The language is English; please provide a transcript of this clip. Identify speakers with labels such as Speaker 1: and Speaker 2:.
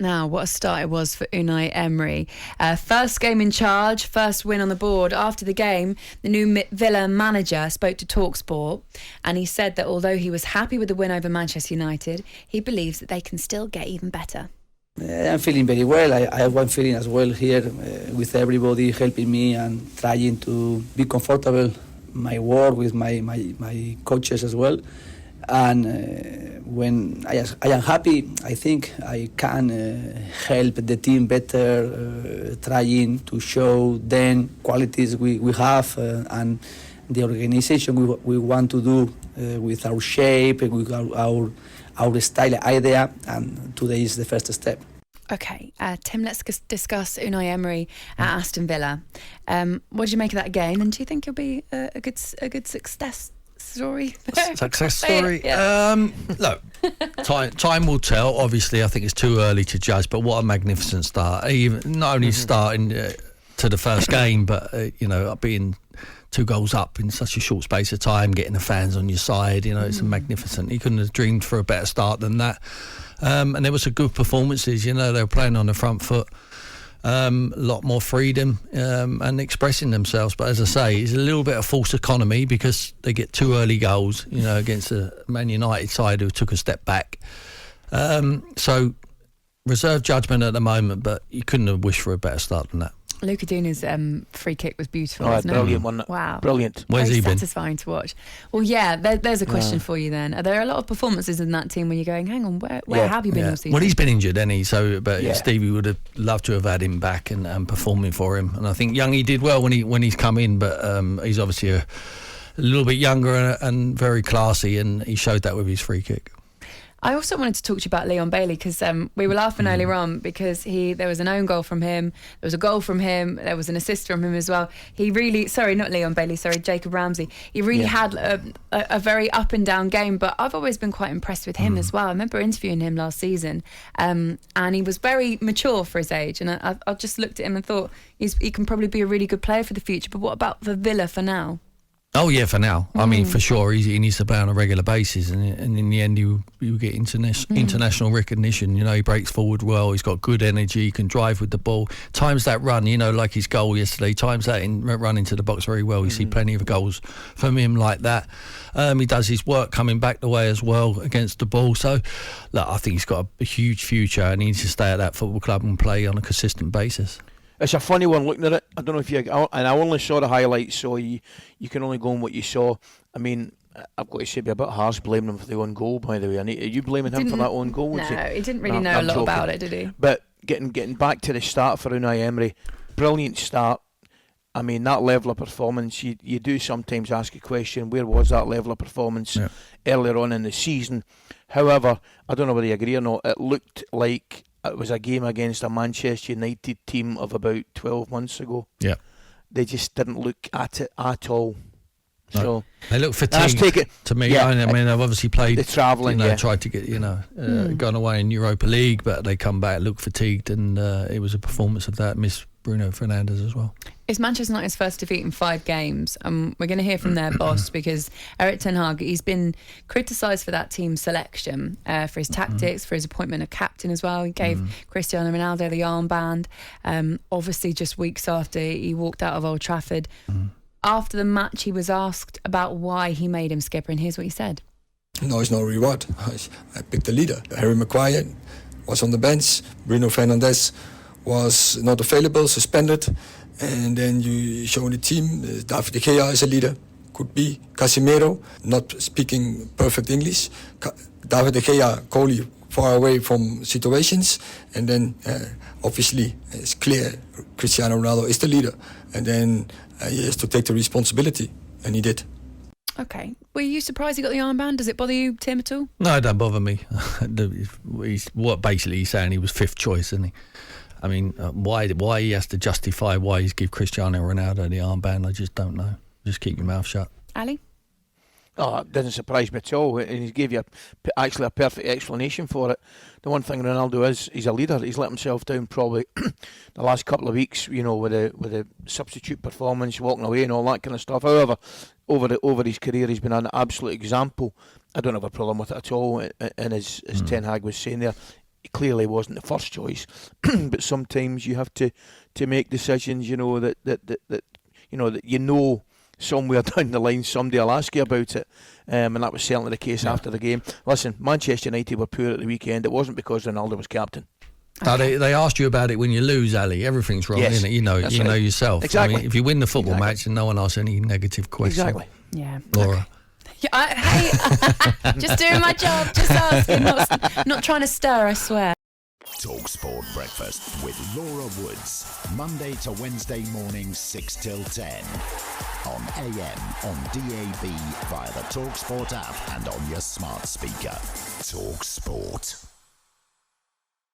Speaker 1: Now, what a start it was for Unai Emery. First game in charge, first win on the board. After the game, the new Villa manager spoke to talkSPORT, and he said that although he was happy with the win over Manchester United, he believes that they can still get even better.
Speaker 2: I'm feeling very well. I have one feeling as well here with everybody helping me and trying to be comfortable. My work with my coaches as well. And when I am happy, I think I can help the team better, trying to show them qualities we have and the organization we want to do with our shape and with our style idea. And today is the first step.
Speaker 1: Okay, Tim, let's discuss Unai Emery at Aston Villa. What did you make of that game? And do you think it'll be a good success story?
Speaker 3: Success story?
Speaker 1: Yeah.
Speaker 3: Look, time will tell. Obviously, I think it's too early to judge, but what a magnificent start. Even not only starting to the first game, but being 2 goals up in such a short space of time, getting the fans on your side, it's magnificent. You couldn't have dreamed for a better start than that. And there were some good performances, they were playing on the front foot, a lot more freedom and expressing themselves. But as I say, it's a little bit of false economy because they get 2 early goals, against a Man United side who took a step back. So reserve judgment at the moment, but you couldn't have wished for a better start than that.
Speaker 1: Luca Duna's free kick was beautiful,
Speaker 4: Oh,
Speaker 1: wasn't
Speaker 4: brilliant
Speaker 1: it?
Speaker 4: one.
Speaker 1: Wow.
Speaker 4: Brilliant.
Speaker 3: Where's
Speaker 1: Very
Speaker 3: he been?
Speaker 1: satisfying to watch. Well, yeah, there's a question for you then. Are there a lot of performances in that team when you're going, hang on, where have you been all season?
Speaker 3: Well, he's been injured, hasn't he? So, but
Speaker 4: Yeah.
Speaker 3: Stevie would have loved to have had him back and performing for him. And I think Youngie did well when he's come in, but he's obviously a little bit younger and very classy, and he showed that with his free kick.
Speaker 1: I also wanted to talk to you about Leon Bailey because we were laughing earlier on because there was an own goal from him, there was a goal from him, there was an assist from him as well. He really, not Leon Bailey, Jacob Ramsey. He really had a very up and down game, but I've always been quite impressed with him as well. I remember interviewing him last season and he was very mature for his age, and I just looked at him and thought he can probably be a really good player for the future. But what about for Villa for now?
Speaker 3: Oh yeah, for now. I mean, for sure, he needs to play on a regular basis, and in the end, you get international recognition. He breaks forward well. He's got good energy. He can drive with the ball. Times that run, like his goal yesterday. Times that run into the box very well. You see plenty of goals from him like that. He does his work coming back the way as well against the ball. So, look, I think he's got a huge future, and he needs to stay at that football club and play on a consistent basis.
Speaker 4: It's a funny one looking at it. I don't know if and I only saw the highlights, so you can only go on what you saw. I mean, I've got to say, it'd be a bit harsh blaming him for the own goal, by the way. Are you blaming him for that own goal?
Speaker 1: No, he didn't really know a lot about it, did he?
Speaker 4: But getting back to the start for Unai Emery, brilliant start. I mean, that level of performance, you do sometimes ask a question, where was that level of performance earlier on in the season? However, I don't know whether you agree or not, it looked like it was a game against a Manchester United team of about 12 months ago. Yeah. They just didn't look at it at all. No. So
Speaker 3: they look fatigued to me. I mean, they've obviously played
Speaker 4: the travelling,
Speaker 3: tried to get, gone away in Europa League, but they come back, look fatigued, and it was a performance of that. Miss Bruno Fernandes as well.
Speaker 1: It's Manchester United's first defeat in 5 games. We're going to hear from their boss because Erik Ten Hag, he's been criticised for that team selection, for his tactics, for his appointment of captain as well. He gave Cristiano Ronaldo the armband, obviously just weeks after he walked out of Old Trafford. After the match, he was asked about why he made him skipper, and here's what he said.
Speaker 5: No, it's no reward. I picked the leader. Harry Maguire was on the bench. Bruno Fernandes was not available, suspended. And then you show the team, David De Gea is a leader. Could be Casemiro, not speaking perfect English. David De Gea, goalie, far away from situations. And then, obviously, it's clear Cristiano Ronaldo is the leader. And then he has to take the responsibility. And he did.
Speaker 1: Okay. Were you surprised he got the armband? Does it bother you, Tim, at all?
Speaker 3: No, it don't bother me. What basically he's saying, he was 5th choice, isn't he? I mean, why he has to justify why he's give Cristiano Ronaldo the armband, I just don't know. Just keep your mouth shut.
Speaker 1: Ali?
Speaker 4: Oh, it doesn't surprise me at all. And he gave you actually a perfect explanation for it. The one thing Ronaldo is, he's a leader. He's let himself down probably the last couple of weeks, with the substitute performance, walking away and all that kind of stuff. However, over his career, he's been an absolute example. I don't have a problem with it at all. And as Ten Hag was saying there, clearly wasn't the first choice. But sometimes you have to make decisions, that somewhere down the line somebody will ask you about it, and that was certainly the case after the game. Listen, Manchester United were poor at the weekend. It wasn't because Ronaldo was captain.
Speaker 3: They asked you about it when you lose, Ali. Everything's wrong, isn't it? You know yourself.
Speaker 4: Exactly.
Speaker 3: I mean, if you win the football match, and no one asks any negative question.
Speaker 4: Exactly.
Speaker 1: Yeah.
Speaker 3: Laura.
Speaker 1: Hey, just doing my job, just asking, not trying to stir, I swear.
Speaker 6: talkSPORT Breakfast with Laura Woods, Monday to Wednesday mornings 6 till 10. On AM, on DAB, via the talkSPORT app and on your smart speaker. talkSPORT.